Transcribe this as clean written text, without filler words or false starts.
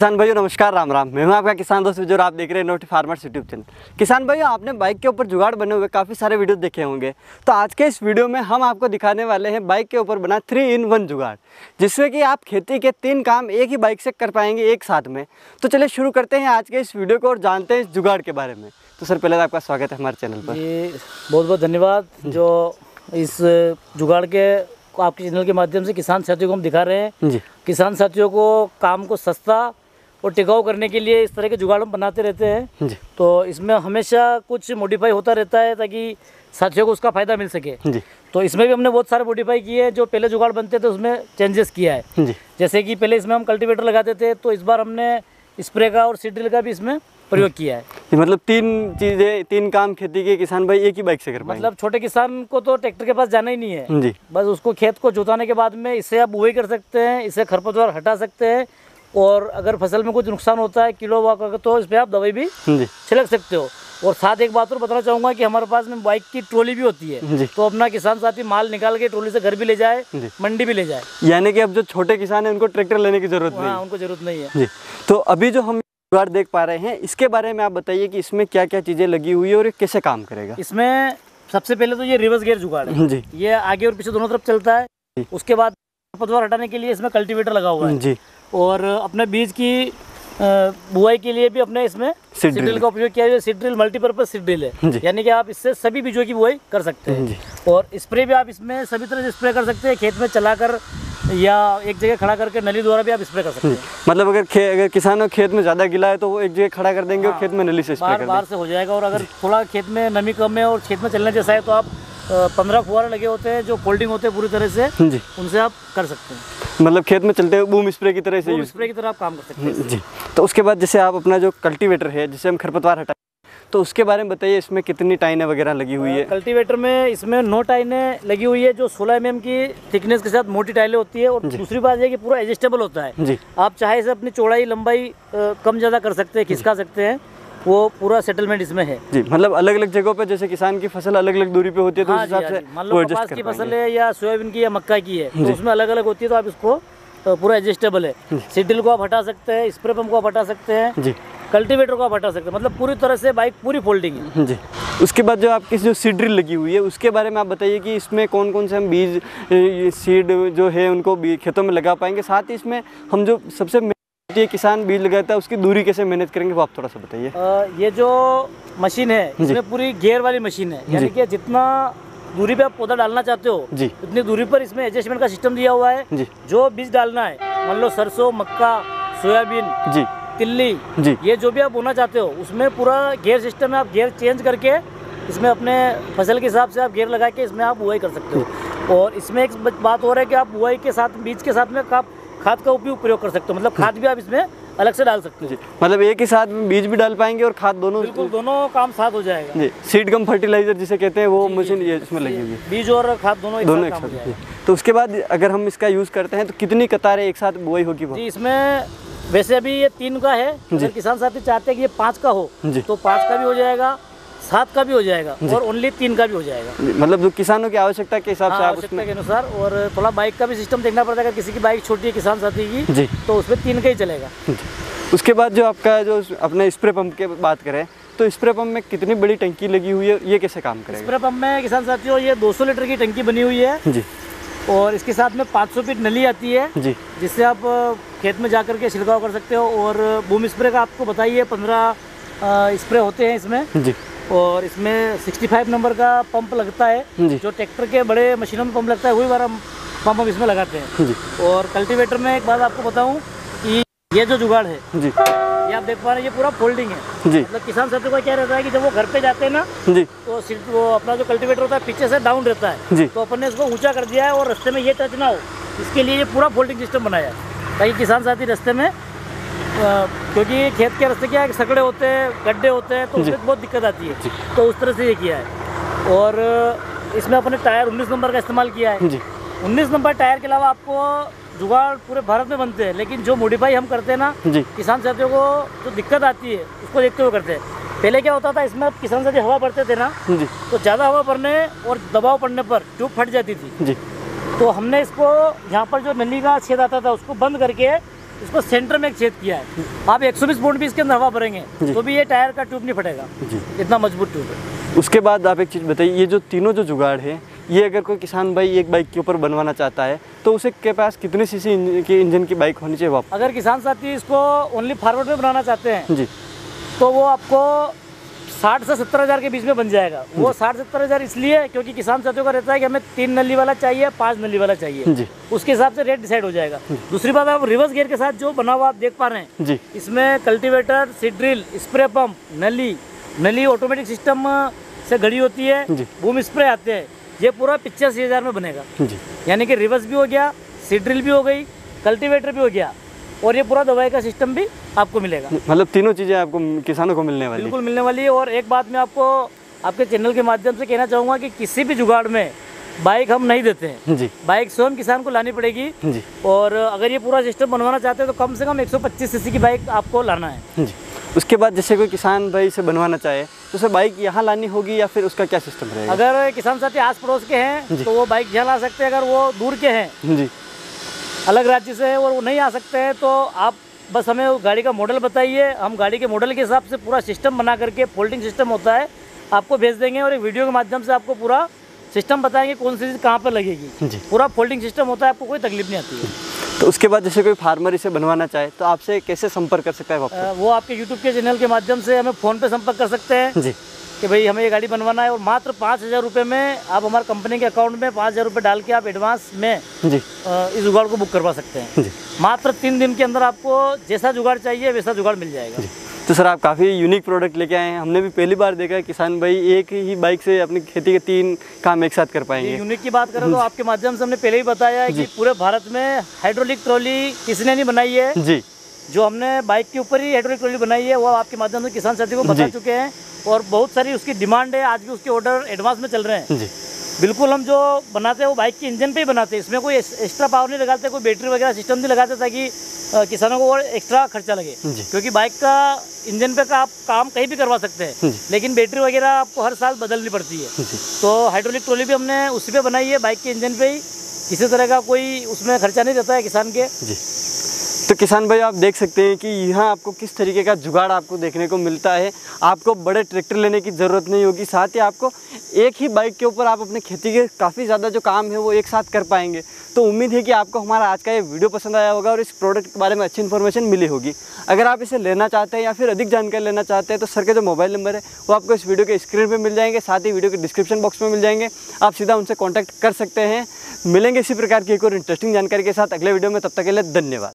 किसान भाइयों नमस्कार, राम राम। मैं हूं आपका किसान दोस्त जो आप देख रहे हैं नोटी फार्मर्स यूट्यूब चैनल। किसान भाइयों, आपने बाइक के ऊपर जुगाड़ बने हुए काफ़ी सारे वीडियो देखे होंगे। तो आज के इस वीडियो में हम आपको दिखाने वाले हैं बाइक के ऊपर बना 3-in-1 जुगाड़, जिसमें कि आप खेती के 3 काम एक ही बाइक से कर पाएंगे एक साथ में। तो चलिए शुरू करते हैं आज के इस वीडियो को और जानते हैं इस जुगाड़ के बारे में। तो सर, पहले आपका स्वागत है हमारे चैनल पर। बहुत बहुत धन्यवाद। जो इस जुगाड़ के आपके चैनल के माध्यम से किसान साथियों को हम दिखा रहे हैं जी। किसान साथियों को काम को सस्ता और टिकाऊ करने के लिए इस तरह के जुगाड़ हम बनाते रहते हैं जी। तो इसमें हमेशा कुछ मॉडिफाई होता रहता है ताकि साथियों को उसका फ़ायदा मिल सके जी। तो इसमें भी हमने बहुत सारे मॉडिफाई किए हैं। जो पहले जुगाड़ बनते थे उसमें चेंजेस किया है। जी। जैसे कि पहले इसमें हम कल्टीवेटर लगाते थे, तो इस बार हमने स्प्रे का और सीड ड्रिल का भी इसमें प्रयोग किया है। मतलब 3 काम खेती के किसान भाई एक ही बाइक से कर पाएंगे। मतलब छोटे किसान को तो ट्रैक्टर के पास जाना ही नहीं है जी। बस उसको खेत को जोताने के बाद में इससे आप बुआई कर सकते हैं, इससे खरपतवार हटा सकते हैं, और अगर फसल में कुछ नुकसान होता है किलो वाक का तो इस पर आप दवाई भी छिड़क सकते हो। और साथ एक बात और बताना चाहूँगा कि हमारे पास में बाइक की ट्रॉली भी होती है, तो अपना किसान साथी माल निकाल के ट्रॉली से घर भी ले जाए, मंडी भी ले जाए। यानी कि अब जो छोटे किसान हैं उनको ट्रैक्टर लेने की जरूरत नहीं है। उनको जरूरत नहीं है जी। तो अभी जो हम जुगाड़ देख पा रहे हैं, इसके बारे में आप बताइए कि इसमें क्या क्या चीज़ें लगी हुई है और ये कैसे काम करेगा। इसमें सबसे पहले तो ये रिवर्स गियर जुगाड़ है जी। ये आगे और पीछे दोनों तरफ चलता है। उसके बाद खरपतवार हटाने के लिए इसमें कल्टीवेटर लगा हुआ है जी। और अपने बीज की बुआई के लिए भी अपने इसमें सीड ड्रिल का उपयोग किया है। Seed drill multipurpose seed drill है, यानी कि आप इससे सभी बीजों की बुआई कर सकते हैं। और स्प्रे भी आप इसमें सभी तरह से स्प्रे कर सकते हैं, खेत में चलाकर या एक जगह खड़ा करके नली द्वारा भी आप स्प्रे कर सकते हैं। मतलब अगर किसानों खेत में ज़्यादा गिला है तो वो एक जगह खड़ा कर देंगे और खेत में नली से स्प्रे कर देंगे। बाहर से हो जाएगा। और अगर थोड़ा खेत में नमी कम है और खेत में चलने जैसा है तो आप 15 फुहारे लगे होते हैं जो फोल्डिंग होते हैं पूरी तरह से, उनसे आप कर सकते हैं। मतलब खेत में चलते हुए बूम स्प्रे की तरह से स्प्रे की तरह आप काम कर सकते हैं। जी। तो उसके बाद जैसे आप अपना जो कल्टीवेटर है जिसे हम खरपतवार हटाएं, तो उसके बारे में बताइए इसमें कितनी टाइनें वगैरह लगी हुई है। कल्टीवेटर में इसमें 9 टाइलें लगी हुई है जो 16 mm की थिकनेस के साथ मोटी टाइलें होती है। और दूसरी बात यह कि पूरा एडजस्टेबल होता है जी। आप चाहे इसे अपनी चौड़ाई लंबाई कम ज़्यादा कर सकते हैं, खिसका सकते हैं, वो पूरा सेटलमेंट इसमें है जी। मतलब अलग अलग जगहों पे जैसे किसान की फसल अलग अलग दूरी पे होती है तो उस हिसाब से मान लो कपास की फसल है या सोयाबीन की या मक्का की है तो उसमें अलग अलग होती है, तो आप इसको पूरा एडजस्टेबल है। सीड ड्रिल को आप हटा सकते हैं, स्प्रे पंप को आप हटा सकते हैं जी, कल्टीवेटर को आप हटा सकते हैं। मतलब पूरी तरह से बाइक पूरी फोल्डिंग है जी। उसके बाद जो आपकी जो सीड ड्रिल लगी हुई है उसके बारे में आप बताइए कि इसमें कौन कौन से हम बीज सीड जो है उनको खेतों में लगा पाएंगे। साथ ही इसमें हम जो सबसे ये किसान बीज लगाता है उसकी दूरी कैसे मैनेज करेंगे वो आप थोड़ा सा बताइए। ये जो मशीन है इसमें पूरी गियर वाली मशीन है, यानी कि जितना दूरी पे आप पौधा डालना चाहते हो जी, उतनी दूरी पर इसमें एडजस्टमेंट का सिस्टम दिया हुआ है जी। जो बीज डालना है, मान लो सरसों, मक्का, सोयाबीन जी, तिल्ली जी, ये जो भी आप बोना चाहते हो उसमें पूरा गियर सिस्टम है। आप गियर चेंज करके इसमें अपने फसल के हिसाब से आप गियर लगा के इसमें आप बुआई कर सकते हो। और इसमें एक बात और है कि आप बुआई के साथ बीज के साथ में आप खाद का उपयोग कर सकते हो। मतलब खाद भी आप इसमें अलग से डाल सकते हो। मतलब एक ही साथ बीज भी डाल पाएंगे और खाद दोनों, बिल्कुल दोनों काम साथ हो जाएगा जी। सीड कम फर्टिलाइजर जिसे कहते हैं वो मशीन ये इसमें लगी हुई है, बीज और खाद दोनों एक साथ। तो उसके बाद अगर हम इसका यूज़ करते हैं तो कितनी कतारें एक साथ बुआई होगी जी? इसमें वैसे अभी ये 3 का है, अगर किसान साथी चाहते हैं कि ये 5 का हो तो 5 का भी हो जाएगा, 7 का भी हो जाएगा और ओनली 3 का भी हो जाएगा। मतलब जो किसानों की आवश्यकता के हिसाब से आप आवश्यकता के अनुसार। और थोड़ा बाइक का भी सिस्टम देखना पड़ता है, अगर किसी की बाइक छोटी है किसान साथी की जी तो उसमें 3 का ही चलेगा। उसके बाद जो आपका जो अपने स्प्रे पंप की बात करें तो स्प्रे पंप में कितनी बड़ी टंकी लगी हुई है, ये कैसे काम करेगा? स्प्रे पंप में किसान साथियों ये 200 लीटर की टंकी बनी हुई है जी, और इसके साथ में 500 फीट नली आती है जी, जिससे आप खेत में जाकर के छिड़काव कर सकते हो। और बूम स्प्रे का आपको बताइए 15 स्प्रे होते हैं इसमें जी। और इसमें 65 नंबर का पंप लगता है, जो ट्रैक्टर के बड़े मशीनों में पंप लगता है वही वाला पंप हम इसमें लगाते हैं जी। और कल्टीवेटर में एक बात आपको बताऊं कि ये जो जुगाड़ है जी, ये आप देख पा रहे हैं ये पूरा फोल्डिंग है जी। मतलब किसान साथियों का क्या रहता है कि जब वो घर पे जाते हैं ना जी तो वो अपना जो कल्टीवेटर होता है पीछे से डाउन रहता है जी, तो अपन ने इसको ऊंचा कर दिया है और रास्ते में ये टच ना हो इसके लिए ये पूरा फोल्डिंग सिस्टम बनाया है ताकि किसान साथी रास्ते में क्योंकि खेत के रास्ते क्या है सकड़े होते हैं, गड्ढे होते हैं, तो उसमें बहुत दिक्कत आती है, तो उस तरह से ये किया है। और इसमें अपने टायर 19 नंबर का इस्तेमाल किया है जी। 19 नंबर टायर के अलावा आपको जुगाड़ पूरे भारत में बनते हैं, लेकिन जो मॉडिफाई हम करते हैं ना किसान साथियों को जो दिक्कत आती है उसको देखते हुए करते हैं। पहले क्या होता था इसमें किसान साथी हवा भरते थे ना तो ज़्यादा हवा भरने और दबाव पड़ने पर ट्यूब फट जाती थी जी। तो हमने इसको यहाँ पर जो नली का छेद आता था उसको बंद करके इसको सेंटर में एक छेद किया है। आप 120 पाउंड भी इसके अंदर हवा भरेंगे तो भी ये टायर का ट्यूब नहीं फटेगा, इतना मजबूत ट्यूब है। उसके बाद आप एक चीज़ बताइए, ये जो तीनों जो जुगाड़ है, ये अगर कोई किसान भाई एक बाइक के ऊपर बनवाना चाहता है तो उसे के पास कितनी सीसी की इंजन की बाइक होनी चाहिए? अगर किसान साथी इसको ओनली फॉरवर्ड में बनाना चाहते हैं जी, तो वो आपको 60 से 70 हज़ार के बीच में बन जाएगा। वो 60-70 हज़ार इसलिए क्योंकि किसान साथियों का रहता है कि हमें 3 नली वाला चाहिए, 5 नली वाला चाहिए जी। उसके हिसाब से रेट डिसाइड हो जाएगा। दूसरी बात, आप रिवर्स गियर के साथ जो बना हुआ आप देख पा रहे हैं जी, इसमें cultivator, seed drill, spray pump, नली ऑटोमेटिक सिस्टम से घड़ी होती है, बूम स्प्रे आते हैं। ये पूरा 85 हज़ार में बनेगा जी। यानी कि रिवर्स भी हो गया, सीड ड्रिल भी हो गई, कल्टीवेटर भी हो गया और ये पूरा दवाई का सिस्टम भी आपको मिलेगा। मतलब तीनों चीज़ें आपको किसानों को मिलने वाली? बिल्कुल मिलने वाली है। और एक बात मैं आपको आपके चैनल के माध्यम से कहना चाहूँगा कि किसी भी जुगाड़ में बाइक हम नहीं देते हैं जी। बाइक स्वयं किसान को लानी पड़ेगी जी। और अगर ये पूरा सिस्टम बनवाना चाहते हैं तो कम से कम 125 सीसी की बाइक आपको लाना है जी। उसके बाद जैसे कोई किसान भाई इसे बनवाना चाहे तो उसे बाइक यहाँ लानी होगी या फिर उसका क्या सिस्टम रहेगा? अगर किसान साथी आस पड़ोस के हैं तो वो बाइक यहाँ ला सकते हैं। अगर वो दूर के हैं जी, अलग राज्य से है और वो नहीं आ सकते हैं तो आप बस हमें गाड़ी का मॉडल बताइए, हम गाड़ी के मॉडल के हिसाब से पूरा सिस्टम बना करके, फोल्डिंग सिस्टम होता है, आपको भेज देंगे और एक वीडियो के माध्यम से आपको पूरा सिस्टम बताएंगे कौन सी चीज़ कहाँ पर लगेगी जी। पूरा फोल्डिंग सिस्टम होता है, आपको कोई तकलीफ नहीं आती है। तो उसके बाद जैसे कोई फार्मर इसे बनवाना चाहे तो आपसे कैसे संपर्क कर सकता है? वो आपके यूट्यूब के चैनल के माध्यम से हमें फ़ोन पे संपर्क कर सकते हैं जी कि भाई हमें ये गाड़ी बनवाना है और मात्र 5,000 रुपये में आप हमारे कंपनी के अकाउंट में 5,000 रुपये डाल के आप एडवांस में जी इस जुगाड़ को बुक करवा सकते हैं जी। मात्र 3 दिन के अंदर आपको जैसा जुगाड़ चाहिए वैसा जुगाड़ मिल जाएगा। तो सर आप काफ़ी यूनिक प्रोडक्ट लेके आए हैं, हमने भी पहली बार देखा है किसान भाई एक ही बाइक से अपनी खेती के 3 काम एक साथ कर पाएंगे। यूनिक की बात करें तो आपके माध्यम से हमने पहले ही बताया है कि पूरे भारत में हाइड्रोलिक ट्रॉली किसी ने नहीं बनाई है जी। जो हमने बाइक के ऊपर ही हाइड्रोलिक ट्रॉली बनाई है वो आपके माध्यम से किसान साथी को बता चुके हैं और बहुत सारी उसकी डिमांड है। आज भी उसके ऑर्डर एडवांस में चल रहे हैं जी। बिल्कुल हम जो बनाते हैं वो बाइक के इंजन पे ही बनाते हैं, इसमें कोई एक्स्ट्रा पावर नहीं लगाते, कोई बैटरी वगैरह सिस्टम नहीं लगाते ताकि किसानों को और एक्स्ट्रा खर्चा लगे। क्योंकि बाइक का इंजन पे का आप काम कहीं भी करवा सकते हैं लेकिन बैटरी वगैरह आपको हर साल बदलनी पड़ती है। तो हाइड्रोलिक ट्रॉली भी हमने उसी पे बनाई है, बाइक के इंजन पे ही, किसी तरह का कोई उसमें खर्चा नहीं रहता है किसान के जी। तो किसान भाई आप देख सकते हैं कि यहाँ आपको किस तरीके का जुगाड़ आपको देखने को मिलता है। आपको बड़े ट्रैक्टर लेने की ज़रूरत नहीं होगी, साथ ही आपको एक ही बाइक के ऊपर आप अपने खेती के काफ़ी ज़्यादा जो काम है वो एक साथ कर पाएंगे। तो उम्मीद है कि आपको हमारा आज का ये वीडियो पसंद आया होगा और इस प्रोडक्ट के बारे में अच्छी इन्फॉर्मेशन मिली होगी। अगर आप इसे लेना चाहते हैं या फिर अधिक जानकारी लेना चाहते हैं तो सर के जो मोबाइल नंबर है वो आपको इस वीडियो के स्क्रीन पर मिल जाएंगे, साथ ही वीडियो के डिस्क्रिप्शन बॉक्स में मिल जाएंगे। आप सीधा उनसे कॉन्टैक्ट कर सकते हैं। मिलेंगे इसी प्रकार की एक और इंटरेस्टिंग जानकारी के साथ अगले वीडियो में, तब तक के लिए धन्यवाद।